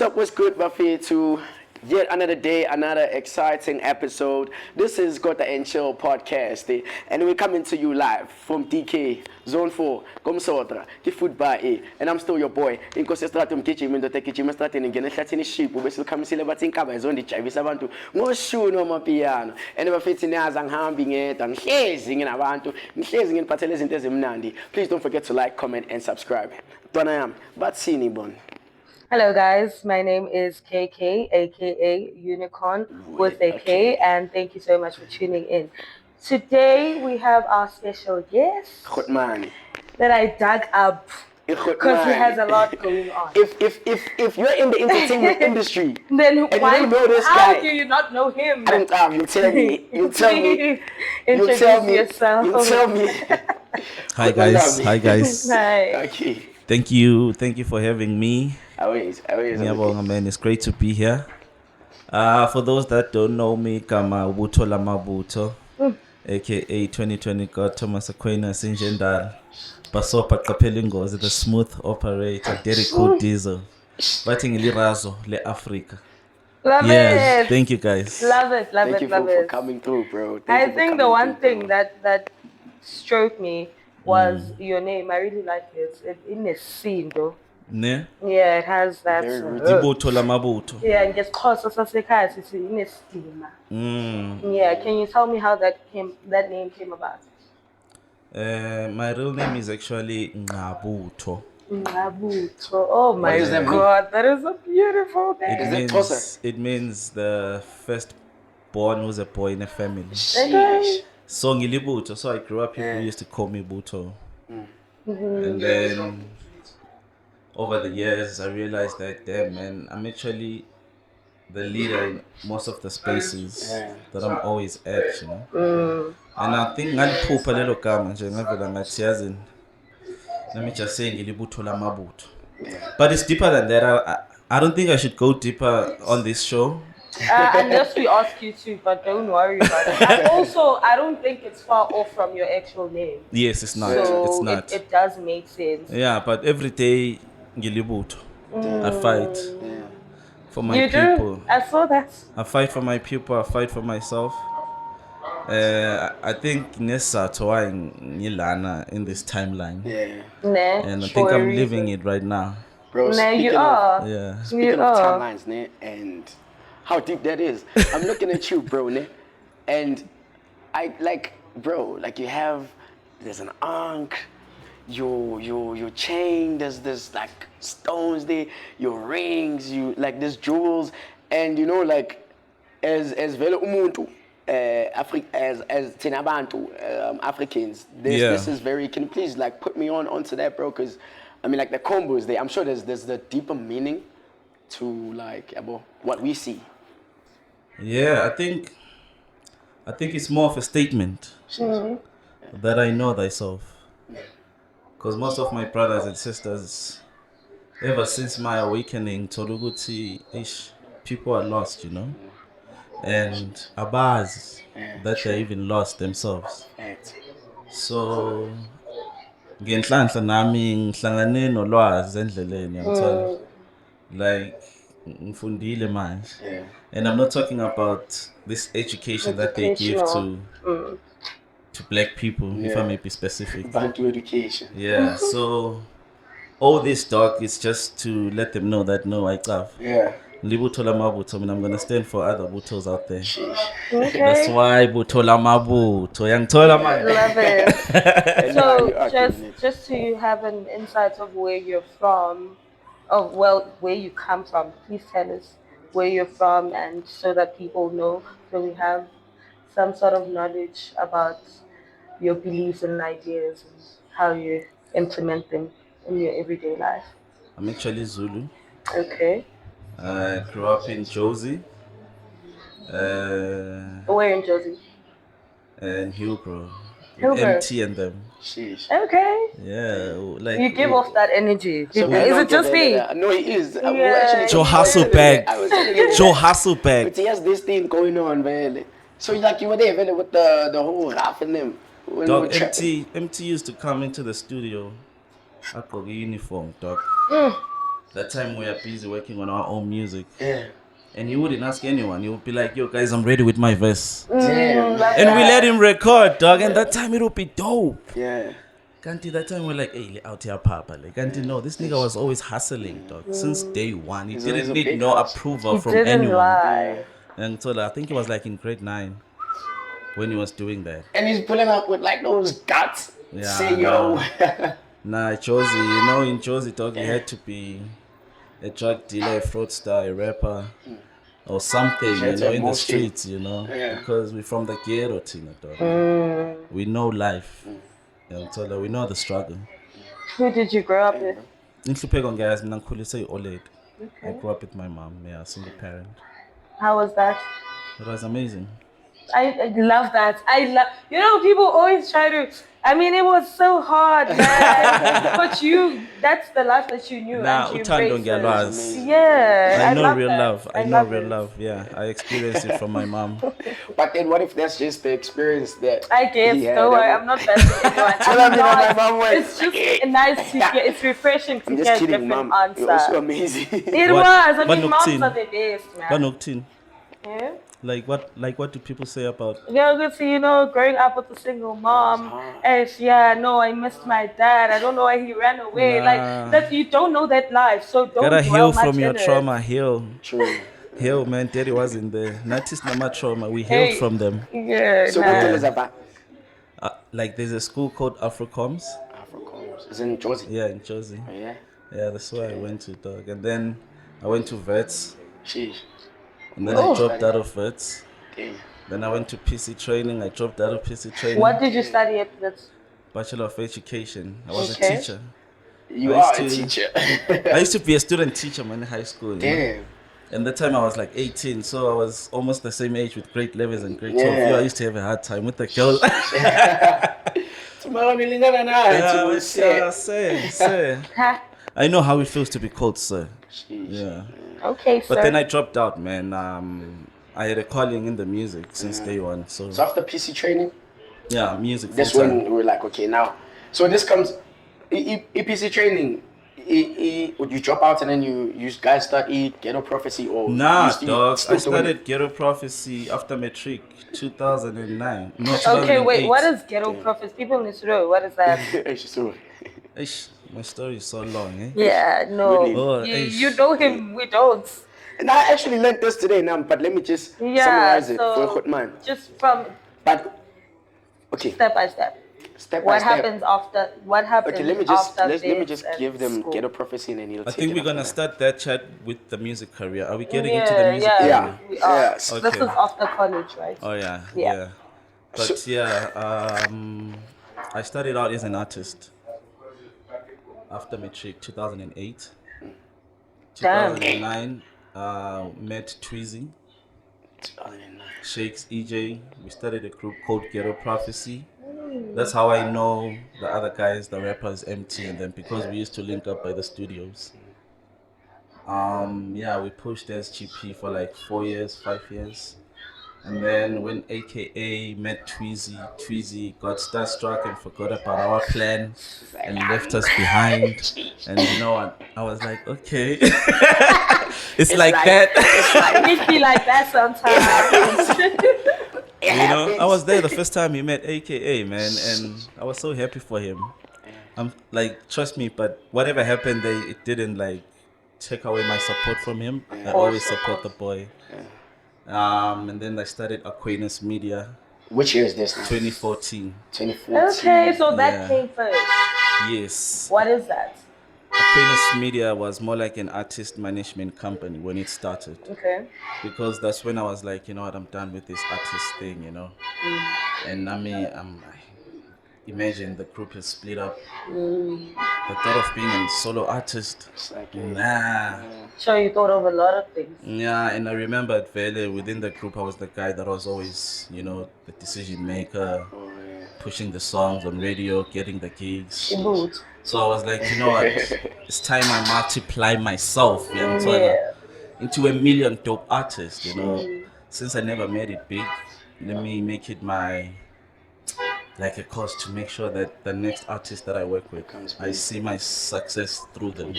What's good, Buffy? To yet another day, another exciting episode. This is Kota and Chill podcast, and we're coming to you live from DK Zone 4, Sotra, the Fud Bar, and I'm still your boy. In Cosestratum Kitchen, in the Kitchen, starting again, a Latin sheep, we will come celebrating Cabas on the Chavis Abantu, no shoe, no amapiano, and never fits in as and hambing it, and hazing in Abantu, hazing in Pateles in Nandi. Please don't forget to like, comment, and subscribe. Donayam, but Sinibon. Hello guys, my name is KK, aka Unicorn with a K, and thank you so much for tuning in. Today we have our special guest that I dug up because he has a lot going on. If you're in the entertainment industry, then why you don't know this how guy, do you not know him? You tell me. You tell me. Introduce yourself. You tell me. Hi guys. Hi. Okay. Thank you for having me. Always. Man, it's great to be here. For those that don't know me, Butholamabutho, aka 2020 God Thomas Aquinus Media, Basopa Kapelingo's the smooth operator, Derek Diesel, fighting Lirazo, Le Africa. Love it. Thank you guys. Love it. Thank you for coming through, bro. I think the one thing that struck me was your name. I really like it. It's in a scene though. Ne? Yeah, it has that. Butholamabutho. Yeah, and just cause sasekhaya it's in a stigma. Yeah, can you tell me how that name came about? My real name is actually Ngabutho. Ngabutho. Oh my does that mean? God, that is a beautiful name. It means the first born who's a boy in a family. Okay. So Ngilibutho. So I grew up, people used to call me Butho. And then over the years, I realized that, damn, man, I'm actually the leader in most of the spaces that I'm always at, you know. And I think ngaliphupha lelo gama nje ngavela ngathi yazi, let me just say Butholamabutho. But it's deeper than that. I don't think I should go deeper on this show. Unless we ask you to, but don't worry about it. And also, I don't think it's far off from your actual name. Yes, it's not. So it's not. It does make sense. Yeah, but every day, Ngilibutho. I fight for my you people. Do? I saw that. I fight for my people. I fight for myself. I think Nessa Toa Ngilana in this timeline. And I think I'm living it right now. Bro, you are. Yeah. Speaking of timelines, and how deep that is, I'm looking at you, bro, and I like, bro, like there's an ankh, your chain, there's like stones there, your rings, there's jewels, and like as vele umuntu, as Tinabantu, Africans, this is very. Can you please like put me onto that, bro? Because I mean, like the combos there, I'm sure there's the deeper meaning to like what we see. Yeah, I think it's more of a statement that I know thyself. Because most of my brothers and sisters, ever since my awakening, Toruguti, people are lost, you know, and abaz that they even lost themselves. So, ngenhlanhla nami ngihlangane nolwazi endleleni, I'm telling you. Like ngifundile manje. And I'm not talking about this education that they give to black people, if I may be specific. Bantu education. Yeah, so all this talk is just to let them know that no, I have. Yeah. Butholamabutho, I mean, I'm gonna stand for other Buthos out there. Okay. That's why Butholamabutho. Love it. So just to have an insight of where you're from, where you come from, please tell us where you're from, and so that people know, so we have some sort of knowledge about your beliefs and ideas and how you implement them in your everyday life. I'm actually Zulu. Okay. I grew up in Jozi. Where in Jozi? In Hillbrow. Hillbrow. MT and them. Sheesh. Okay. Yeah, like you give off that energy. So is it just me? No, he is. Yeah. Joe Hasselbag. Joe Hasselbag. But he has this thing going on, man. So like you were there, man, with the whole rap and them. Dog, MT used to come into the studio. I got a uniform, dog. that time we were busy working on our own music. Yeah. And he wouldn't ask anyone. He would be like, yo, guys, I'm ready with my verse. Damn. And we let him record, dog. And that time it would be dope. Yeah. Kanti, that time we're like, hey, out here, papa. Like, Kanti, no, this nigga was always hustling, dog. Since day one. He didn't need no approval from anyone. Lie. And so I think he was like in grade 9 when he was doing that. And he's pulling up with like those guts. Yeah, Say, yo. Nah, Josie, you know, in Josie, dog, you had to be a drug dealer, a fraudster, a rapper, or something, you know, in the streets, you know, because we're from the ghetto, Tina, dog. We know life. So we know the struggle. Who did you grow up with? In Hlupeko, guys, Mculo. I grew up with my mom, single parent. How was that? It was amazing. I love that. You know, people always try to, I mean, it was so hard, man. But that's the life that you knew. Nah, and you don't get lost. Yeah. I know real that. love. I know real love. Yeah, I experienced it from my mom. But then what if that's just the experience that I guess, don't worry, I'm not that anyone. It's just nice to get, it's refreshing to get different answers. You're also amazing. It was. I mean, moms are the best, man. Yeah. Like what do people say about? Yeah, good to, you know, growing up with a single mom. And I missed my dad. I don't know why he ran away. Like that, you don't know that life, so don't. Gotta heal from your trauma. True. Heal, man. Daddy wasn't there. Not just my trauma. We healed from them. Yeah. So what is about? Like there's a school called Afrocoms. Afrocoms. Is in Jersey. Yeah, in Jersey. Oh, yeah. Yeah, that's where I went to, dog. And then I went to Vets. Sheesh. And then I dropped out of Vets. Damn. Then I went to PC training. I dropped out of PC training. What did you study at Vets? Bachelor of Education. I was a teacher. You are a teacher. I used to be a student teacher, man, in high school. Damn. And that time I was like 18, so I was almost the same age with grade 11 and grade 12. I used to have a hard time with the girls. I know how it feels to be called sir. Yeah. Okay, But then I dropped out, man. I had a calling in the music since day one. So after PC training? Yeah, music. That's when we were like, okay, now. So this comes, EPC training. Would you drop out and then you guys start Ghetto Prophecy or? Nah, dog. I started Ghetto Prophecy after matric, 2009. No, 2008. Okay, wait. What is Ghetto Prophecy? People need to know. What is that? My story is so long, eh? Yeah, no. Really? Oh, you know him. We don't. And I actually learned this today now, but let me just summarize it for a good man. Just from. But okay. Step by step. What happens after? What happens? Okay, let me just give them school. Ghetto Prophecy and then he'll I think we're gonna start that chat with the music career. Are we getting into the music career? Yeah, we are. Yes. Okay. This is after college, right? Oh yeah. But I started out as an artist after matric, 2008. 2009, met Tweezy, 2009. Shakes, EJ. We started a group called Ghetto Prophecy. That's how I know the other guys, the rappers, MT, and them, because we used to link up by the studios. We pushed as GP for like 4 years, 5 years. And then when AKA met Tweezy got starstruck and forgot about our plan and left us behind. And you know what? I was like, okay. it's like that. It be like that sometimes. You know, I was there the first time he met AKA, man, and I was so happy for him. I'm like, trust me, but whatever happened, it didn't like take away my support from him. I always support the boy. And then I started Aquinus Media. Which year is this? 2014. 2014. Okay, so that came first. Yes. What is that? Aquinus Media was more like an artist management company when it started. Okay. Because that's when I was like, you know what, I'm done with this artist thing, you know. And I mean, imagine the group is split up. The thought of being a solo artist, nah. Sure, you thought of a lot of things. Yeah, and I remember at Vele, within the group, I was the guy that was always, you know, the decision maker, pushing the songs on radio, getting the gigs. So I was like, you know what, it's time I multiply myself into a million dope artists, you know. Since I never made it big, let me make it like a cause to make sure that the next artist that I work with, I see my success through them.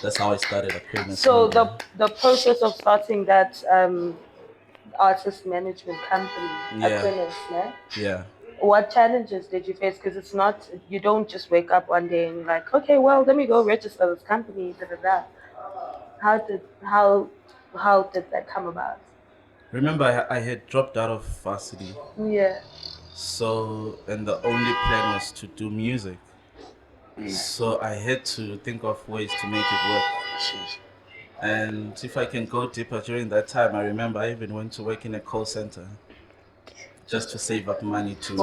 that's how I started Aquinus So Media. the process of starting that artist management company, Yeah. Aquinus, yeah? Yeah. What challenges did you face? Because it's not, you don't just wake up one day and like, okay, well, let me go register this company. Da, da, da. How did that come about? Remember, I had dropped out of varsity. Yeah. So, and the only plan was to do music. So I had to think of ways to make it work. And if I can go deeper, during that time, I remember I even went to work in a call center just to save up money to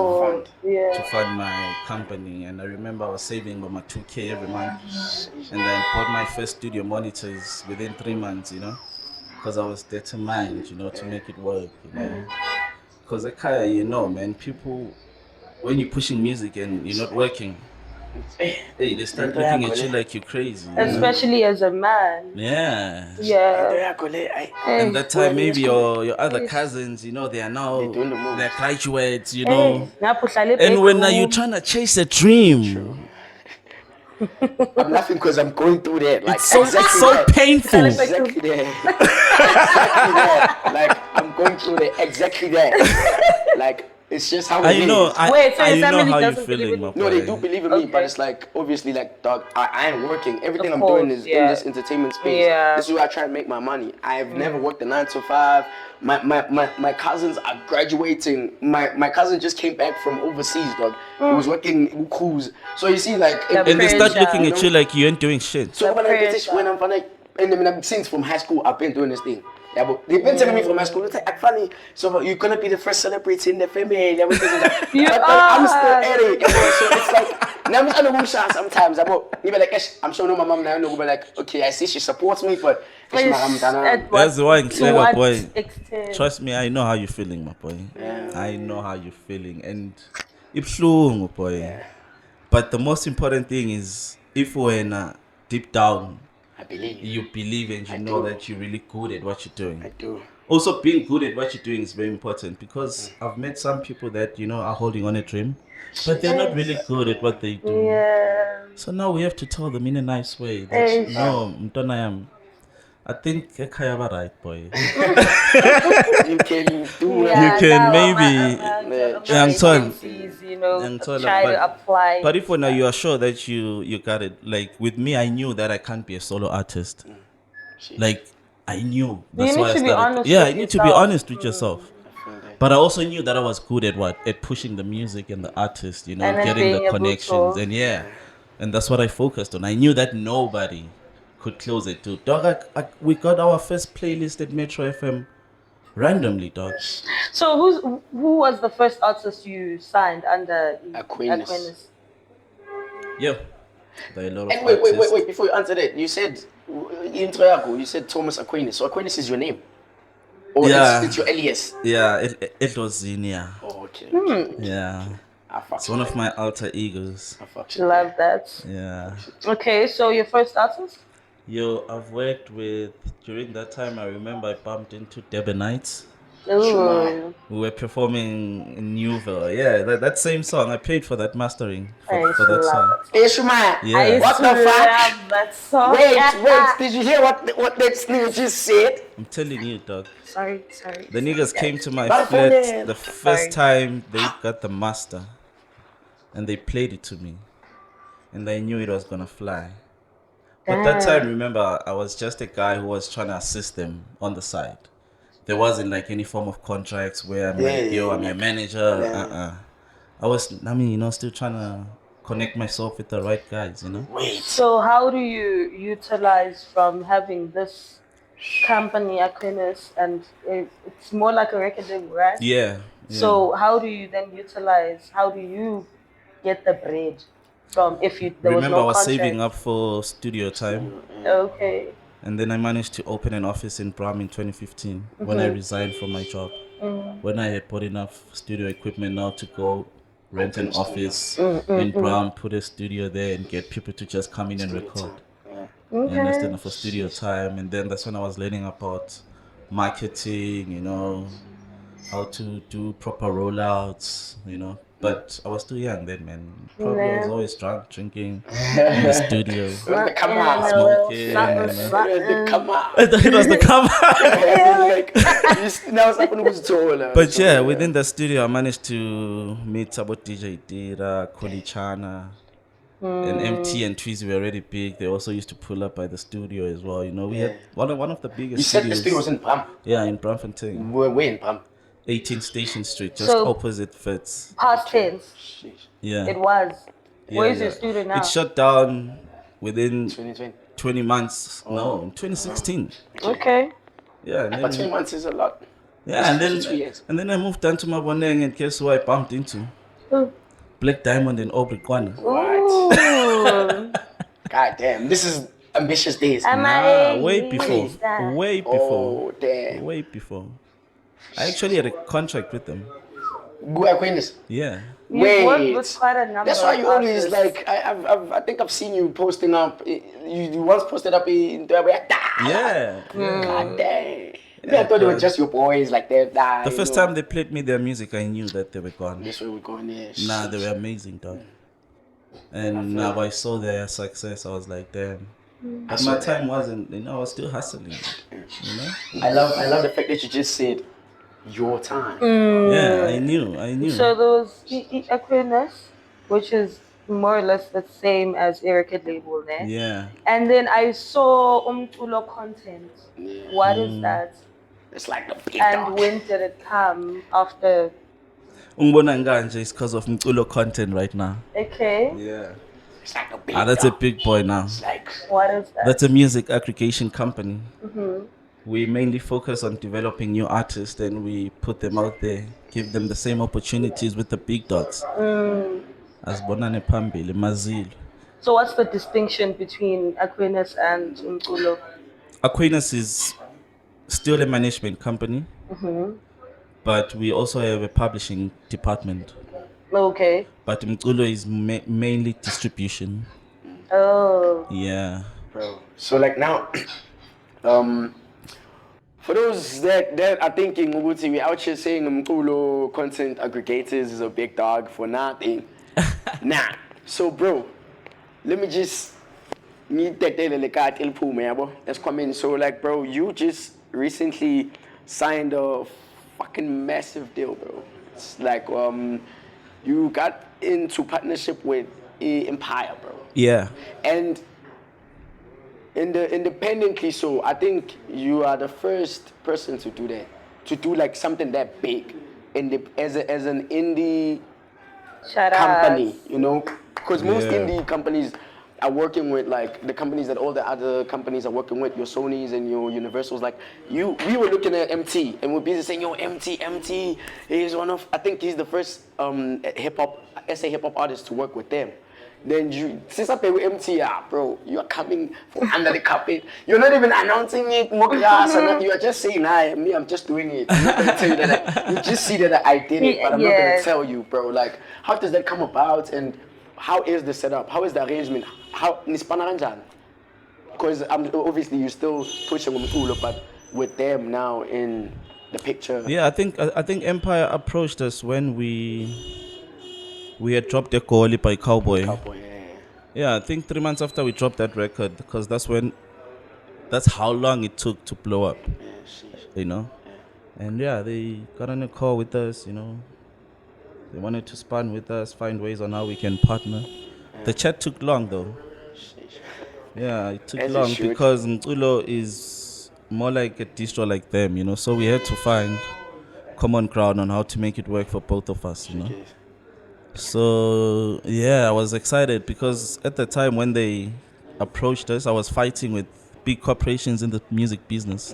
fund my company. And I remember I was saving about 2K every month. And then bought my first studio monitors within 3 months, because I was determined, to make it work, Because man, people, when you're pushing music and you're not working, hey, they start looking at you like you're crazy. Especially as a man. Yeah. Yeah. And that time, maybe your other cousins, they are now they're graduates, And when you're trying to chase a dream, I'm laughing because I'm going through that. Like, it's so painful. Exactly that. Exactly that. Like, I'm going through that. Exactly that. Like, it's just how it is. Wait, so I your know family how you're doesn't feeling, believe my in boy. No, they do believe in me, but it's like, obviously, like, dog, I ain't working. Everything I'm doing is in this entertainment space. Yeah. This is where I try to make my money. I've never worked a 9 to 5. My cousins are graduating. My cousin just came back from overseas, dog. He was working in Mculo. So you see, like, And they start looking at you like you ain't doing shit. So when I'm funny, and since from high school, I've been doing this thing. Yeah, but they've been telling me from high school, it's like, funny, so you're gonna be the first celebrity in the family. But I'm still at it. So it's like, now I'm trying to move shots sometimes. I'm showing my mom now, and be like, okay, I see she supports me, but that's why boy. Extent? Trust me, I know how you're feeling, my boy. Yeah. I know how you're feeling, and it's true, boy. Yeah. But the most important thing is, if we're deep down, I believe. You believe and you know that you're really good at what you're doing. I do. Also, being good at what you're doing is very important, because I've met some people that, are holding on a dream, but they're not really good at what they do. Yeah. So now we have to tell them in a nice way that, no, Mtona, I think Ekaya right, boy. You can do you can maybe try to apply. But if now you are sure that you got it, like with me, I knew that I can't be a solo artist. Like I knew. That's why I started. You need to be honest with yourself. But I also knew that I was good at pushing the music and the artist, getting the connections, and that's what I focused on. I knew that nobody could close it too. Dog, we got our first playlist at Metro FM randomly, dog. So who was the first artist you signed under Aquinus? Yeah. There are a lot of and wait, before you answer that, you said you said Thomas Aquinus. So Aquinus is your name? Or it's your alias? Yeah, it was Zinia. Oh, okay. Yeah. It's one of my alter egos. Love that. Yeah. Okay, so your first artist? I've worked with, during that time, I remember I bumped into Debonites. Ooh. We were performing in Newville. Yeah, that same song. I paid for that mastering for that song. Hey, Shuma. Yeah. What the fuck? That song. Wait. Did you hear what that nigga just said? I'm telling you, dog. Sorry. The niggas came to my flat the first time they got the master. And they played it to me. And I knew it was going to fly. But that time, remember, I was just a guy who was trying to assist them on the side. There wasn't like any form of contracts where I'm I'm your manager. I was, still trying to connect myself with the right guys, Wait. So how do you utilize from having this company, Aquinus, and it's more like a record label, right? Yeah. So how do you then utilize, how do you get the bread from if you there Remember, was no I was contract? saving up for studio time. Okay. And then I managed to open an office in Bram in 2015 when I resigned from my job. When I had bought enough studio equipment now to go rent an office in Bram, put a studio there and get people to just come in and record. And that's enough for studio time. And then that's when I was learning about marketing, how to do proper rollouts, But I was too young then, man. Probably I was always drunk, drinking in the studio, It was the come out. smoking. It was the come out. I thought it was the come out. Like, now it's happening who's taller. But yeah, within the studio, I managed to meet about DJ Dira, Kolichana, and MT and Tweezy were already big. They also used to pull up by the studio as well. You know, we had one of the biggest You said studios. the studio was in Bram. Yeah, in Braamfontein. Where in Bram? 18 Station Street, just So, opposite Fitz. Past tense. Yeah. It was. Yeah, Where is yeah. your studio now? It shut down within 2020. 20 months. No, in 2016. Okay. Yeah, and But then, 20 months is a lot. yeah, and It's 2 years. then I moved down to Maboneng, and guess who I bumped into? Ooh. Black Diamond and Aubrey Kwana. Ooh. God damn, this is ambitious days. Way before. Oh, damn. Way before. I actually had a contract with them. Go Aquinus. Yeah. You've worked with quite a number. That's why of you always artists. like. I think I've seen you posting up. You once posted up in Yeah. God damn. I thought they were just your boys like that. The first time they played me their music, I knew that they were gone. This way we're going there. Nah, they were amazing, dog. And now I saw their success, I was like, damn. But my time wasn't, I was still hustling, you know? I love the fact that you just said your time. Yeah, I knew. So there was Aquinus, which is more or less the same as Erica label there. Yeah. And then I saw Mculo content. What is that? It's like the big And dog. when did it come after? Umbona Nganje is because of Mculo content right now. Okay. Yeah. It's like a big That's a dog. big boy now. It's like What is that? That's a music aggregation company. We mainly focus on developing new artists and we put them out there, give them the same opportunities with the big dogs. As Bonane Pambili, Mazil. So what's the distinction between Aquinus and Mculo? Aquinus is still a management company, but we also have a publishing department. Okay. But Mculo is mainly distribution. Oh. Yeah. bro. So like now, for those that are thinking, Ubuti, we out here saying Mculo content aggregators is a big dog for nothing. Nah. So bro, let me just let's come in. So like bro, you just recently signed a fucking massive deal, bro. It's like you got into partnership with Empire, bro. Yeah. And independently, so I think you are the first person to do that, to do like something that big, as an indie Shout company, out. you know, because most Yeah. indie companies are working with like the companies that all the other companies are working with, your Sonys and your Universals. Like we were looking at MT and we're busy saying, yo, MT is one of, I think he's the first SA hip hop artist to work with them. Then since I pay with MT, bro, you are coming from under the carpet. You're not even announcing it, you are just saying, I'm just doing it. I'm not gonna tell you that you just see that I did it, but I'm not gonna tell you, bro. Like, how does that come about and how is the setup? How is the arrangement? How because obviously you're still pushing Mculo, but with them now in the picture. Yeah, I think Empire approached us when we had dropped a Cowboii by Cowboy. Yeah, I think 3 months after we dropped that record, because that's how long it took to blow up. You know? And yeah, they got on a call with us, you know. They wanted to span with us, find ways on how we can partner. The chat took long though. Yeah, it took long because Mculo is more like a distro like them, you know. So we had to find common ground on how to make it work for both of us, you know. So yeah, I was excited because at the time when they approached us, I was fighting with big corporations in the music business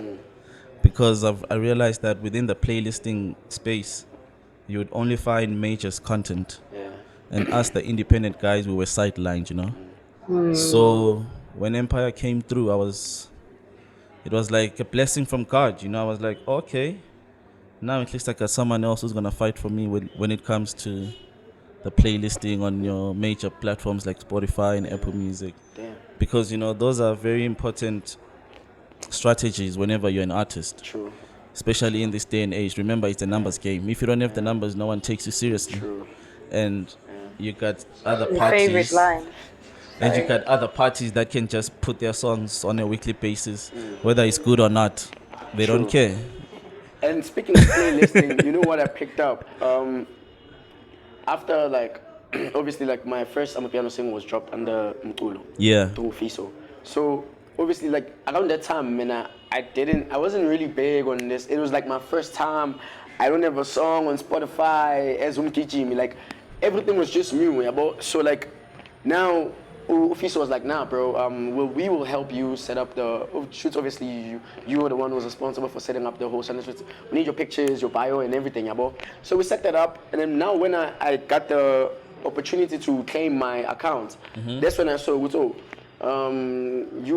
because I realized that within the playlisting space, you would only find majors content. And us, the independent guys, we were sidelined, you know. So when Empire came through, it was like a blessing from God, you know. I was like, okay, now at least I got someone else who's gonna fight for me when it comes to the playlisting on your major platforms like Spotify and Apple Music. Because, you know, those are very important strategies whenever you're an artist. True. Especially in this day and age. Remember, it's a numbers game. If you don't have the numbers, no one takes you seriously. True. and you got other Your parties. favorite line. And you got other parties that can just put their songs on a weekly basis, whether it's good or not. They don't care. And speaking of playlisting, you know what I picked up? After like, obviously like my first amapiano single was dropped under Mculo. Yeah. Through Fiso. So obviously like around that time, man, I wasn't really big on this. It was like my first time. I don't have a song on Spotify as Umkijimi. Like everything was just new. So like now Fiso was like, nah, bro, we will help you set up the shoots. Obviously, you were the one who was responsible for setting up the whole Sunday shoots. We need your pictures, your bio, and everything, bro. So we set that up, and then now when I got the opportunity to claim my account, that's when I saw, you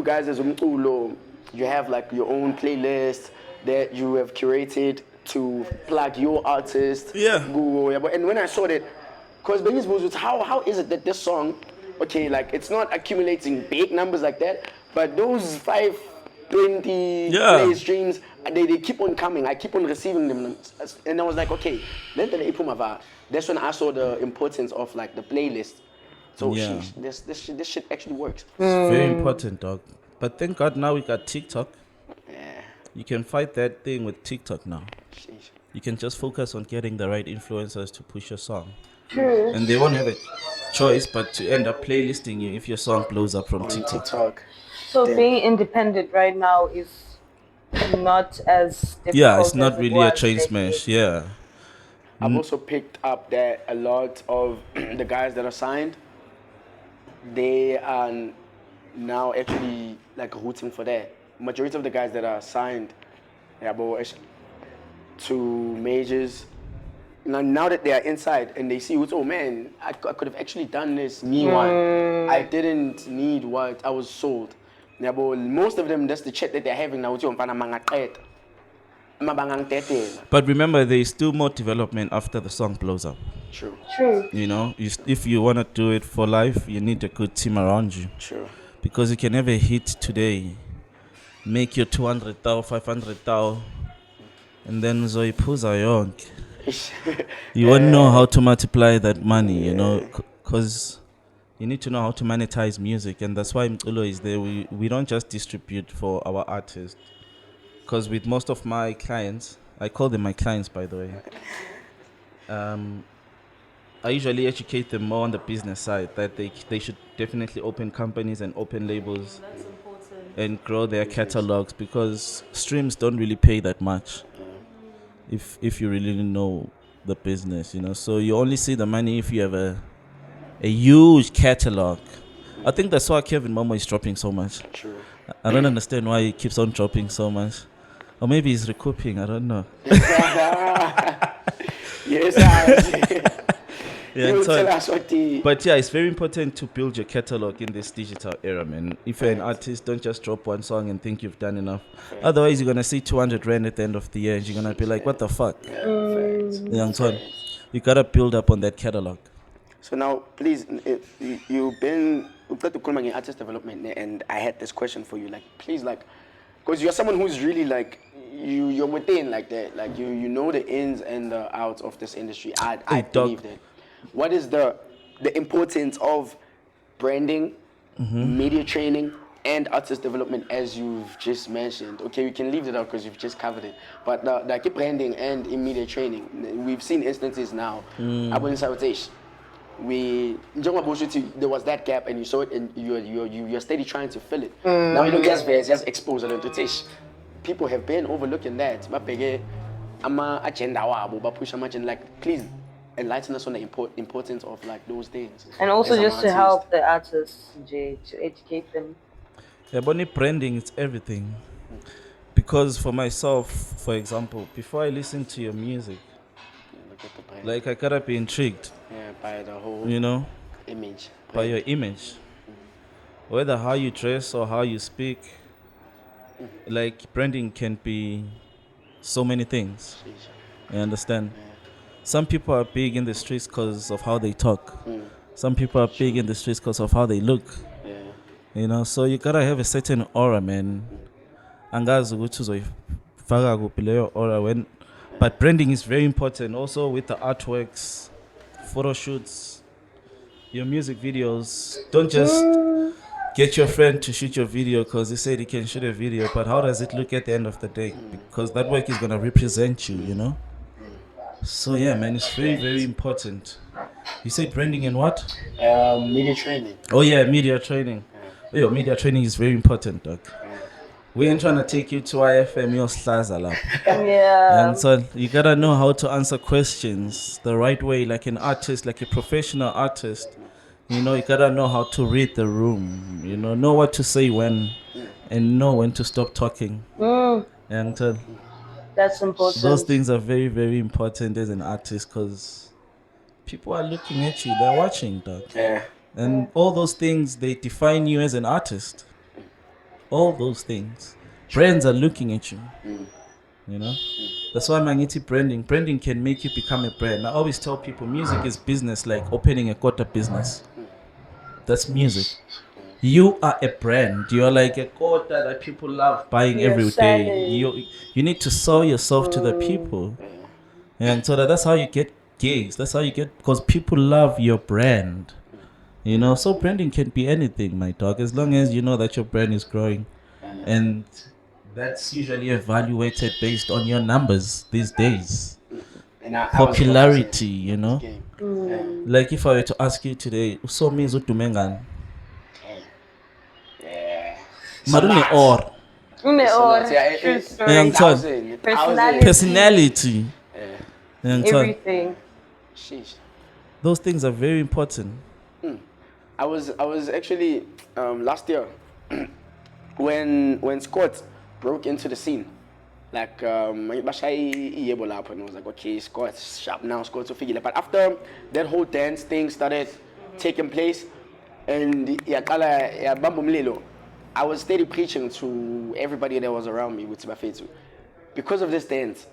guys as Mculo, you have like your own playlist that you have curated to plug your artist. Yeah. And when I saw that, because Benny's was how is it that this song, okay, like it's not accumulating big numbers like that, but those 520 play streams, they keep on coming. I keep on receiving them, and I was like, okay, that's when I saw the importance of like the playlist. So this shit actually works. It's very important, dog. But thank God now we got TikTok. Yeah. You can fight that thing with TikTok now. Sheesh. You can just focus on getting the right influencers to push your song. True. And they won't have a choice but to end up playlisting you if your song blows up from TikTok. So being independent right now is not as difficult. Yeah, it's not as really a train smash. Yeah. I've also picked up that a lot of the guys that are signed, they are now actually like rooting for that. Majority of the guys that are signed to majors, now that they are inside and they see, oh man, I could have actually done this. I didn't need what I was sold. Most of them, that's the chat that they're having now. But remember, there is still more development after the song blows up. True. You know, if you want to do it for life, you need a good team around you. True. Because you can have a hit today, make your 200,000, 500,000, and then zoipuza yonke. You won't know how to multiply that money, you know, because you need to know how to monetize music, and that's why Mculo is there. We don't just distribute for our artists, because with most of my clients, I call them my clients, by the way, I usually educate them more on the business side, that they should definitely open companies and open labels and grow their catalogs, because streams don't really pay that much if you really know the business, you know. So you only see the money if you have a huge catalog. I think that's why Kevin Momo is dropping so much. True. I don't understand why he keeps on dropping so much. Or maybe he's recouping, I don't know. Yes, but yeah, it's very important to build your catalog in this digital era, man. If you're an artist, don't just drop one song and think you've done enough. Otherwise, you're going to see 200 Rand at the end of the year and you're going to be like, what the fuck? You got to build up on that catalog. So now, please, you've been in artist development, and I had this question for you. Like, please, like, because you're someone who's really like, you're within like that. Like, you know the ins and the outs of this industry. I believe that. What is the importance of branding, media training, and artist development, as you've just mentioned? Okay, we can leave it out because you've just covered it. But the branding and media training, we've seen instances now. There was that gap, and you saw it, and you're steady trying to fill it. Now you don't just expose it to Tish. People have been overlooking that. Like, please enlighten us on the importance of like those things. And also just to help the artists, to educate them. Yeah, but branding is everything. Because for myself, for example, before I listen to your music, like I gotta be intrigued. Yeah, by the whole, you know, image. By your image. Whether how you dress or how you speak. Like branding can be so many things. You understand? Yeah. Some people are big in the streets because of how they talk. Some people are big in the streets because of how they look. Yeah. You know, so you gotta have a certain aura, man. Aura when. But branding is very important also with the artworks photo shoots, your music videos. Don't just get your friend to shoot your video because he said he can shoot a video, but how does it look at the end of the day? Because that work is going to represent you, you know? So yeah, man, it's very, very important. You said branding and what? Media training. Oh yeah, media training. Yo, media training is very important, dog. We ain't trying to take you to IFM, your slaza lab. Yeah. And so you gotta know how to answer questions the right way, like an artist, like a professional artist. You know, you gotta know how to read the room. You know what to say when, and know when to stop talking. And that's important. Those things are very, very important as an artist because people are looking at you, they're watching, dog. Yeah. And all those things, they define you as an artist. All those things. Brands are looking at you. You know? That's why Mangiti branding can make you become a brand. I always tell people music is business, like opening a Kota business. That's music. You are a brand. You're like a Kota that people love buying every day. You need to sell yourself to the people. And so that's how you get gigs. That's how you get, because people love your brand. You know, so branding can be anything, my dog, as long as you know that your brand is growing. And that's usually evaluated based on your numbers these days. And popularity, you know. Like if I were to ask you today, so means Utumengan. Marune or. Personality. Everything. Those things are very important. I was actually last year when Scott broke into the scene. Like I was like, okay, Scott's sharp now, Scott's a figure. But after that whole dance thing started taking place, and I was steady preaching to everybody that was around me with Tibafetu. Because of this dance,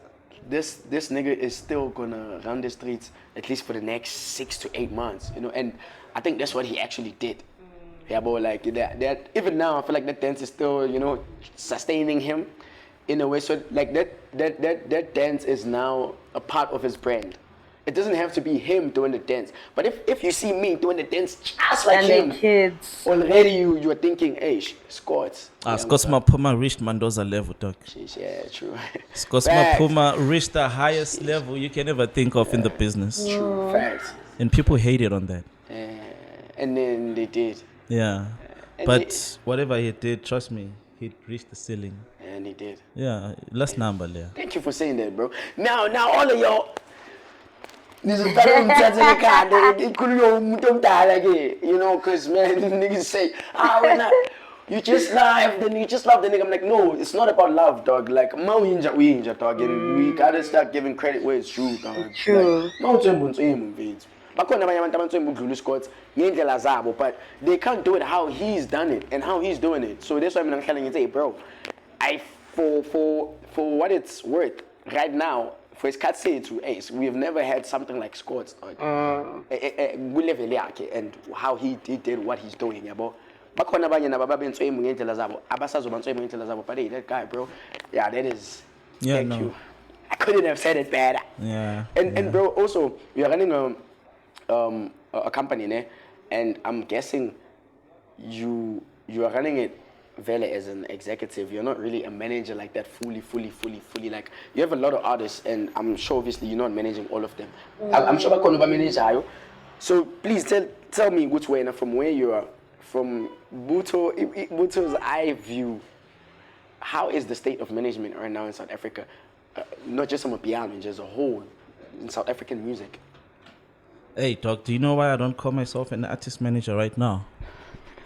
this nigga is still gonna run the streets at least for the next 6 to 8 months, you know. And I think that's what he actually did. Yeah, but like that even now I feel like that dance is still, you know, sustaining him in a way. So like that dance is now a part of his brand. It doesn't have to be him doing the dance. But if you see me doing the dance just like him, kids, already you are thinking, hey, Scott. Scott's Puma reached Mendoza level, dog. Yeah, true. Scott's Puma reached the highest level you can ever think of in the business. True. Facts. And people hated on that. And then they did. Yeah. But whatever he did, trust me, he reached the ceiling. And he did. Yeah, last number there. Thank you for saying that, bro. Now all of y'all. This is better than you know, because man, niggas say, we're not. You just love the nigga. I'm like, no, it's not about love, dog. Like, we inja, dog, and we gotta start giving credit where it's true, dog. True. But they can't do it how he's done it and how he's doing it. So that's why I'm telling you, say, bro, for what it's worth right now, for his cat say to Ace, we have never had something like Scott's and how he did what he's doing, bro. But that guy, bro, yeah, that is. Yeah, thank you. I couldn't have said it better. Yeah. And bro, also you're running a company, né? And I'm guessing you are running it Vele as an executive. You're not really a manager like that fully. Like, you have a lot of artists, and I'm sure obviously you're not managing all of them. I'm sure I manage you. So please tell me which way, from where you are, from Butho's eye view, how is the state of management right now in South Africa? Not just amapiano, just a whole in South African music. Hey, dog, do you know why I don't call myself an artist manager right now?